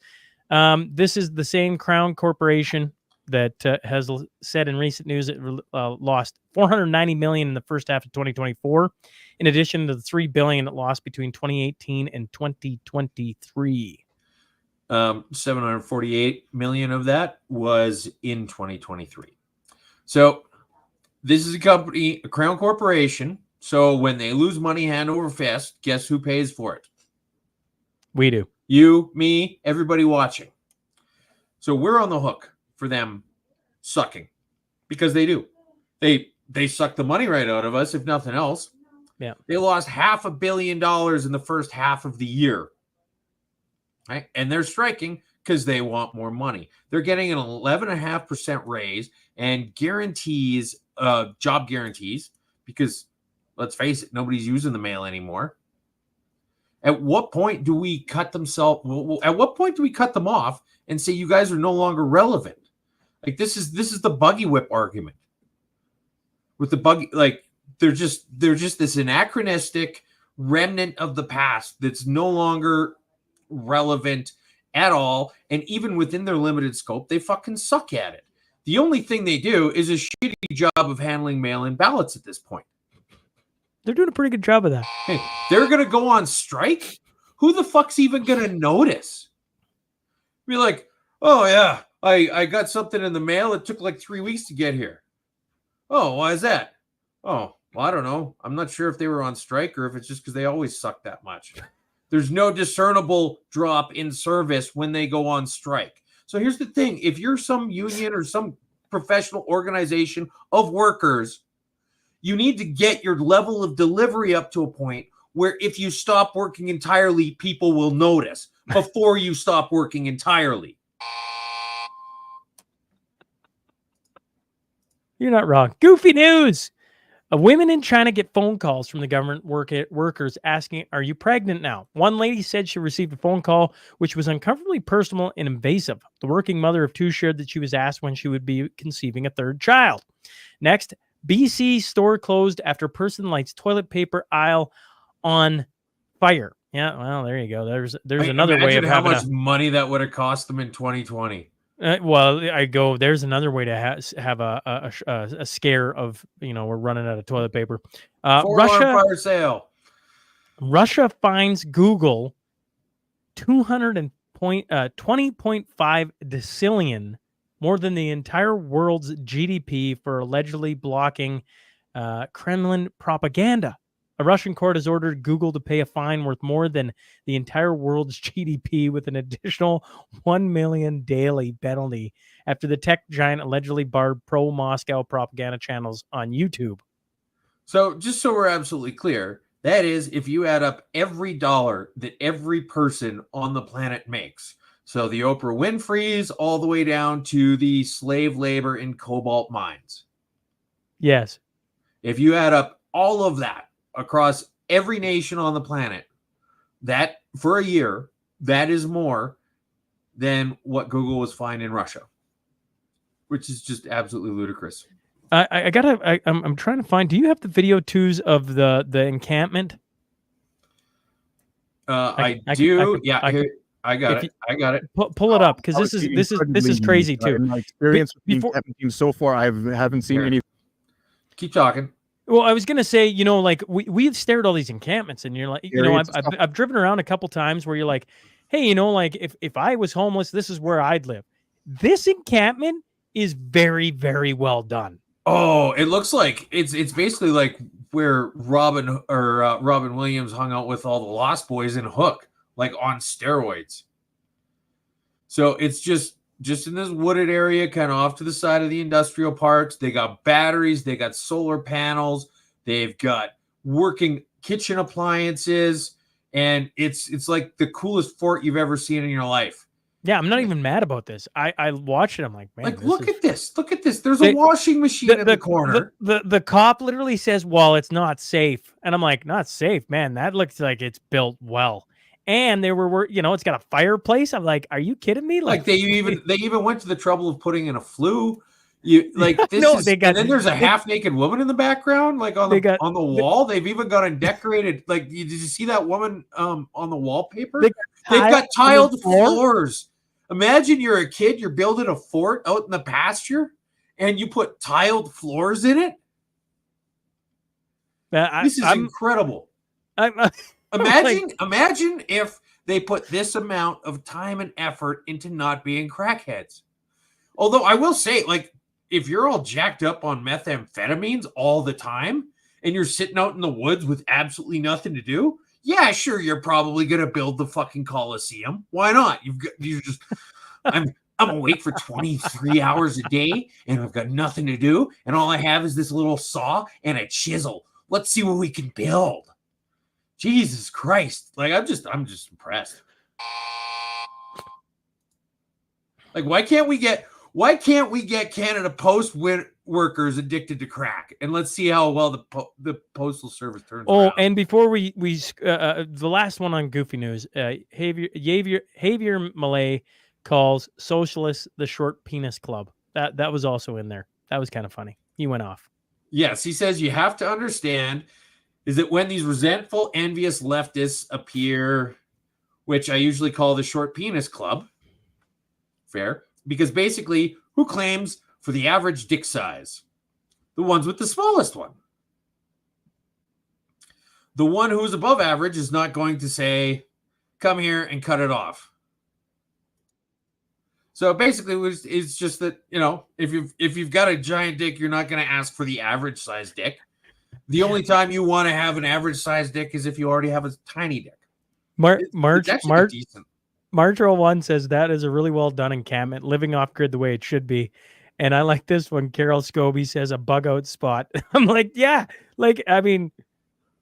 This is the same Crown Corporation that has said in recent news it lost $490 million in the first half of 2024, in addition to the $3 billion it lost between 2018 and 2023. 748 million of that was in 2023. So this is a company, a Crown Corporation. So when they lose money hand over fist, guess who pays for it? We do. You, me, everybody watching. So we're on the hook for them sucking, because they do. They suck the money right out of us, if nothing else. Yeah. They lost $500 million in the first half of the year. Right? And they're striking because they want more money. They're getting an 11.5% raise and guarantees, job guarantees, because let's face it, nobody's using the mail anymore. At what point do we cut them off and say you guys are no longer relevant? Like this is the buggy whip argument. With the buggy, like they're just this anachronistic remnant of the past that's no longer relevant at all. And even within their limited scope, they fucking suck at it. The only thing they do is a shitty job of handling mail-in ballots at this point. They're doing a pretty good job of that. Hey, they're going to go on strike? Who the fuck's even going to notice? Be like, oh, yeah, I got something in the mail. It took like 3 weeks to get here. Oh, why is that? Oh, well, I don't know. I'm not sure if they were on strike or if it's just because they always suck that much. There's no discernible drop in service when they go on strike. So here's the thing. If you're some union or some professional organization of workers, you need to get your level of delivery up to a point where if you stop working entirely, people will notice before you stop working entirely. You're not wrong. Goofy news. Women in China get phone calls from the government workers asking, are you pregnant now? One lady said she received a phone call which was uncomfortably personal and invasive. The working mother of two shared that she was asked when she would be conceiving a third child. Next, BC store closed after person lights toilet paper aisle on fire. Yeah, well, there you go. There's another way of how having much money that would have cost them in 2020. There's another way to have a scare of, we're running out of toilet paper. Fire sale. Russia fines Google 20.5 decillion, more than the entire world's GDP, for allegedly blocking Kremlin propaganda. A Russian court has ordered Google to pay a fine worth more than the entire world's GDP, with an additional 1 million daily penalty after the tech giant allegedly barred pro-Moscow propaganda channels on YouTube. So just so we're absolutely clear, that is if you add up every dollar that every person on the planet makes. So the Oprah Winfrey's all the way down to the slave labor in cobalt mines. Yes. If you add up all of that across every nation on the planet, that for a year, that is more than what Google was fined in Russia, which is just absolutely ludicrous. I'm trying to find, do you have the video twos of the encampment? I do. I got it. Pull it up, because this is crazy too. In my experience with the encampment team so far, I haven't seen any. Keep talking. Well, I was gonna say, like we've stared at all these encampments, and you're like, I've driven around a couple times where you're like, hey, like if I was homeless, this is where I'd live. This encampment is very, very well done. Oh, it looks like it's basically like where Robin Williams hung out with all the Lost Boys in Hook, like on steroids. So it's just in this wooded area, kind of off to the side of the industrial parks. They got batteries, they got solar panels, they've got working kitchen appliances, and it's like the coolest fort you've ever seen in your life. Yeah, I'm not even mad about this. I watched it. I'm like, man, look at this. Look at this. There's a washing machine in the corner. The cop literally says, well, it's not safe. And I'm like, not safe, man. That looks like it's built well. And they were, it's got a fireplace. I'm like, are you kidding me? Like they even went to the trouble of putting in a flue. And then there's a half-naked woman in the background, like on the wall. They've even got it decorated. Like, did you see that woman on the wallpaper? They've got tiled floors. Imagine you're a kid, you're building a fort out in the pasture, and you put tiled floors in it. This is incredible. Imagine if they put this amount of time and effort into not being crackheads. Although I will say, like, if you're all jacked up on methamphetamines all the time and you're sitting out in the woods with absolutely nothing to do, yeah, sure, you're probably going to build the fucking Coliseum. Why not? I'm awake for 23 hours a day and I've got nothing to do. And all I have is this little saw and a chisel. Let's see what we can build. Jesus Christ. Like, I'm just impressed. Like, why can't we get Canada Post workers addicted to crack? And let's see how well the Postal Service turns around. And before we the last one on Goofy News, Javier Malay calls socialists the short penis club. That was also in there. That was kind of funny. He went off. Yes, he says you have to understand is that when these resentful, envious leftists appear, which I usually call the short penis club, fair, because basically, who claims for the average dick size? The ones with the smallest one. The one who's above average is not going to say, come here and cut it off. So basically, it's just that, if you've got a giant dick, you're not going to ask for the average size dick. The only time you want to have an average size dick is if you already have a tiny dick. March01 says that is a really well done encampment, living off grid the way it should be. And I like this one. Carol Scobie says a bug out spot. I'm like, yeah, like, I mean,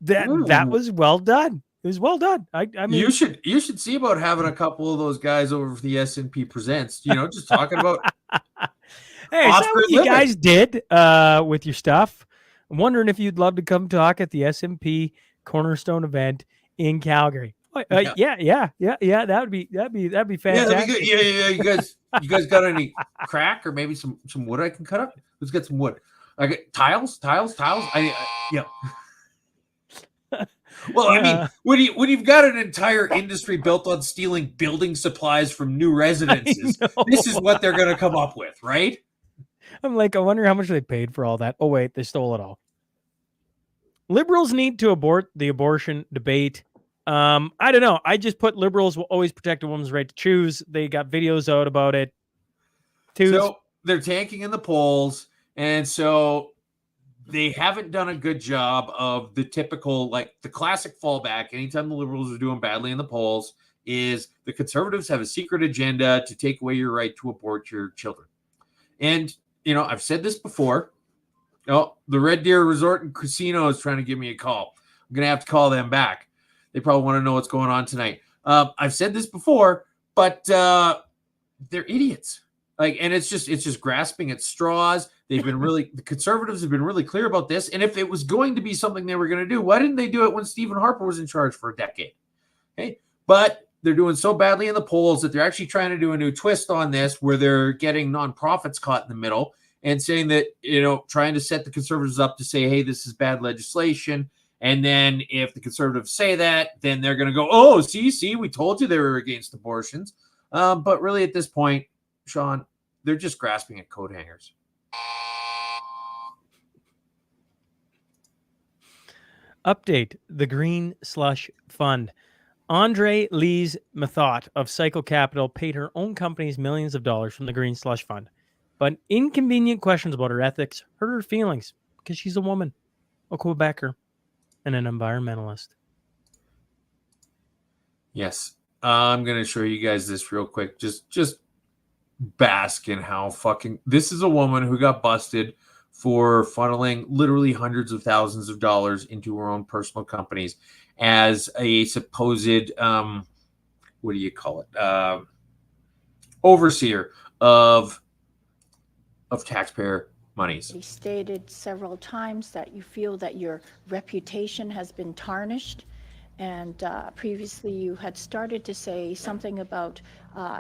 that was well done. It was well done. I mean, you should see about having a couple of those guys over for the S&P Presents. Just talking about. Hey, is that what you guys did with your stuff? I'm wondering if you'd love to come talk at the S&P Cornerstone event in Calgary. Yeah. That'd be fantastic. Yeah, that'd be good. Yeah. You guys got any crack or maybe some wood I can cut up? Let's get some wood. I got tiles. Yeah. Well, I mean, when you've got an entire industry built on stealing building supplies from new residences, this is what they're going to come up with, right? I'm like, I wonder how much they paid for all that. Oh, wait, they stole it all. Liberals need to abort the abortion debate. I don't know. I just put liberals will always protect a woman's right to choose. They got videos out about it. So they're tanking in the polls. And so they haven't done a good job of the typical, like the classic fallback. Anytime the liberals are doing badly in the polls is the conservatives have a secret agenda to take away your right to abort your children. And, I've said this before. Oh, the Red Deer Resort and Casino is trying to give me a call. I'm going to have to call them back. They probably want to know what's going on tonight. I've said this before, but they're idiots. And it's just grasping at straws. The conservatives have been really clear about this. And if it was going to be something they were going to do, why didn't they do it when Stephen Harper was in charge for a decade? Okay. But they're doing so badly in the polls that they're actually trying to do a new twist on this where they're getting nonprofits caught in the middle and saying that, trying to set the conservatives up to say, hey, this is bad legislation. And then if the conservatives say that, then they're going to go, oh, see, we told you they were against abortions. But really at this point, Sean, they're just grasping at coat hangers. Update, the Green Slush Fund. Andre Lee's Methot of Cycle Capital paid her own companies millions of dollars from the Green Slush Fund. But inconvenient questions about her ethics hurt her feelings because she's a woman, a Quebecer, and an environmentalist. Yes. I'm going to show you guys this real quick. Just bask in how fucking... This is a woman who got busted for funneling literally hundreds of thousands of dollars into her own personal companies as a supposed, what do you call it? overseer of taxpayer monies. He stated several times that you feel that your reputation has been tarnished. And previously you had started to say something about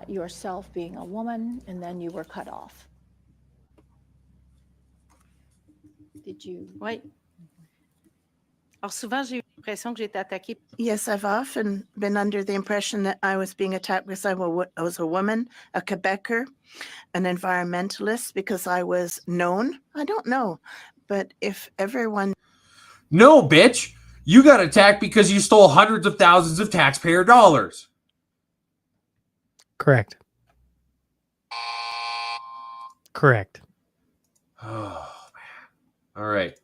yourself being a woman, and then you were cut off. Did you? Oui. Alors souvent, j'ai eu l'impression que j'ai été attaquée. Yes, I've often been under the impression that I was being attacked because I was a woman, a Quebecer, an environmentalist, because I was known. I don't know. But if everyone... No, bitch. You got attacked because you stole hundreds of thousands of taxpayer dollars. Correct. Correct. Oh, man. All right.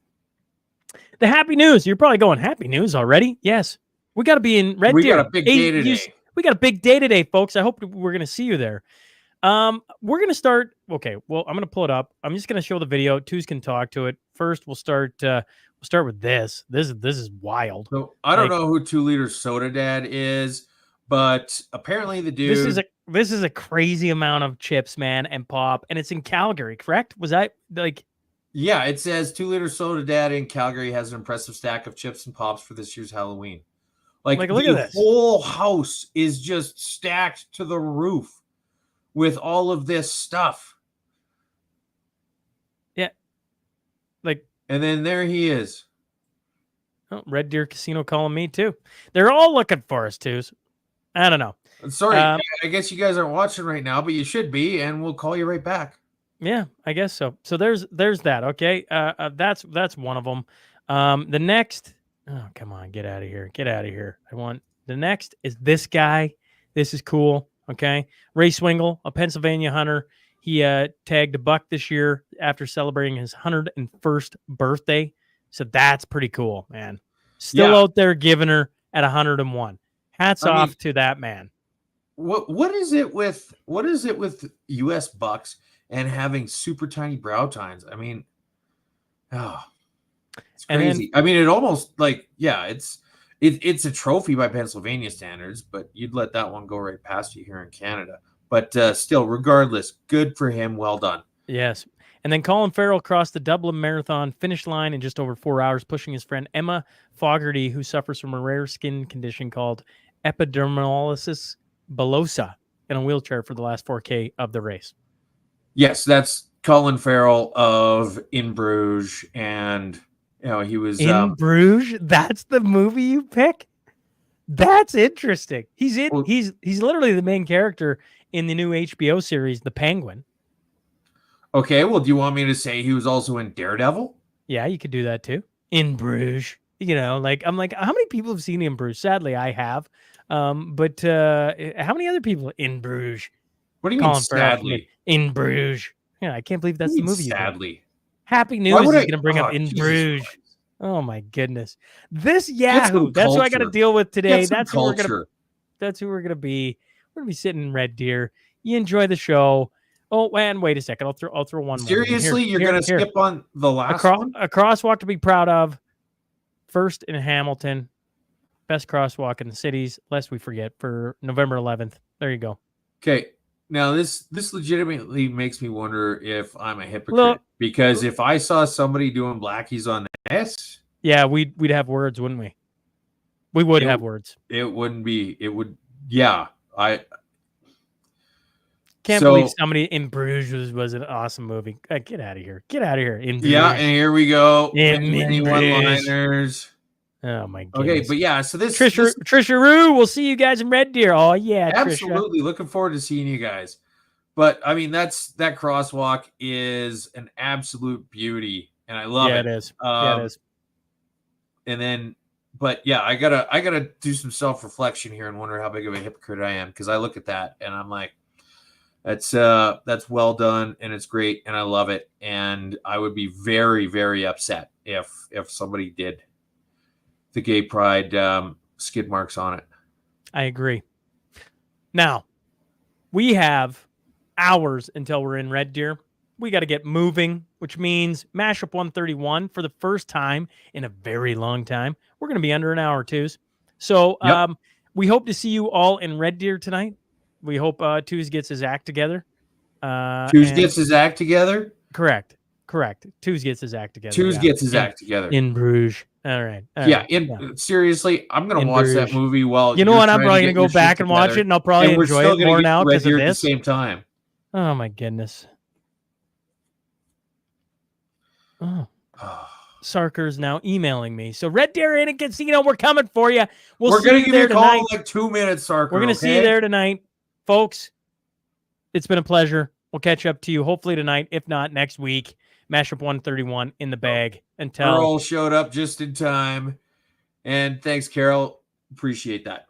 The happy news. You're probably going, happy news already? Yes. We got to be in Red Deer. We got a big day today. We got a big day today, folks. I hope we're going to see you there. We're going to start. Okay, well, I'm going to pull it up. I'm just going to show the video. Twos can talk to it. First, we'll start with this. This is wild. So I don't know who 2 Liter Soda Dad is, but apparently the dude. This is a crazy amount of chips, man, and pop, and it's in Calgary, correct? Was that like? Yeah, it says 2 Liter Soda Dad in Calgary has an impressive stack of chips and pops for this year's Halloween. Like look at this. The whole house is just stacked to the roof with all of this stuff. Yeah. And then there he is. Oh, Red Deer Casino calling me too. They're all looking for us, Twos. I don't know. Sorry, I guess you guys aren't watching right now, but you should be, and we'll call you right back. Yeah, I guess so. So there's that. Okay, that's one of them. The next, oh come on, get out of here, get out of here. The next is this guy. This is cool. Okay, Ray Swingle, a Pennsylvania hunter. He tagged a buck this year after celebrating his 101st birthday. So that's pretty cool, man. Still out there giving her at 101. Hats off to that man. What is it with U.S. bucks and having super tiny brow tines? I mean, it's crazy. I mean, it almost it's a trophy by Pennsylvania standards, but you'd let that one go right past you here in Canada. But still, regardless, good for him. Well done. Yes. And then Colin Farrell crossed the Dublin Marathon finish line in just over 4 hours, pushing his friend Emma Fogarty, who suffers from a rare skin condition called epidermolysis bullosa, in a wheelchair for the last 4K of the race. Yes, that's Colin Farrell of In Bruges, and he was In Bruges. That's the movie you pick. That's interesting. He's literally the main character in the new HBO series, The Penguin. Okay, well, do you want me to say he was also in Daredevil? Yeah, you could do that too. In Bruges. I'm like, how many people have seen In Bruges? Sadly, I have. But how many other people in Bruges? What do you mean, sadly? In Bruges. Yeah, I can't believe that's the movie. Sadly. Happy news is going to bring up In Bruges. Christ. Oh my goodness. This Yahoo. That's what I got to deal with today. That's who we're going to be. We're going to be sitting in Red Deer. You enjoy the show. Oh, and wait a second. I'll throw one more. Seriously, you're going to skip on the last one? A crosswalk to be proud of. First in Hamilton. Best crosswalk in the cities, lest we forget, for November 11th. There you go. Okay. Now, this legitimately makes me wonder if I'm a hypocrite. Because if I saw somebody doing blackies on this... Yeah, we'd have words, wouldn't we? We would have words. It wouldn't be... It would... Yeah. I can't believe somebody in Bruges was an awesome movie. Get out of here. Get out of here. In Bruges. Yeah, and here we go. Many one-liners. Oh my goodness. Okay, but yeah, so this Trisha Rue, we'll see you guys in Red Deer. Oh yeah, absolutely. Trisha. Looking forward to seeing you guys. But I mean, that crosswalk is an absolute beauty, and I love it. Yeah, it is. Yeah, it is. And then, but yeah, I gotta do some self-reflection here and wonder how big of a hypocrite I am, because I look at that and I'm like, that's well done and it's great and I love it, and I would be very, very upset if somebody did the gay pride skid marks on it. I agree. Now, we have hours until we're in Red Deer. We got to get moving, which means Mashup 131 for the first time in a very long time. We're going to be under an hour, Twos. So we hope to see you all in Red Deer tonight. We hope Twos gets his act together. Twos gets his act together? Correct. Twos gets his act together. Twos gets his act together. In Bruges. All right. Seriously, I'm going to watch that movie while you know what? I'm probably going to go back and watch it, and I'll probably enjoy it more now because of this. At the same time. Oh, my goodness. Oh. Sarker's now emailing me. So Red Deer Inn and Casino, we're coming for you. We're going to give you a call in like 2 minutes, Sarker. We're going to see you there tonight. Folks, it's been a pleasure. We'll catch up to you hopefully tonight, if not next week. Mashup 131 in the bag. Until Earl showed up just in time. And thanks, Carol. Appreciate that.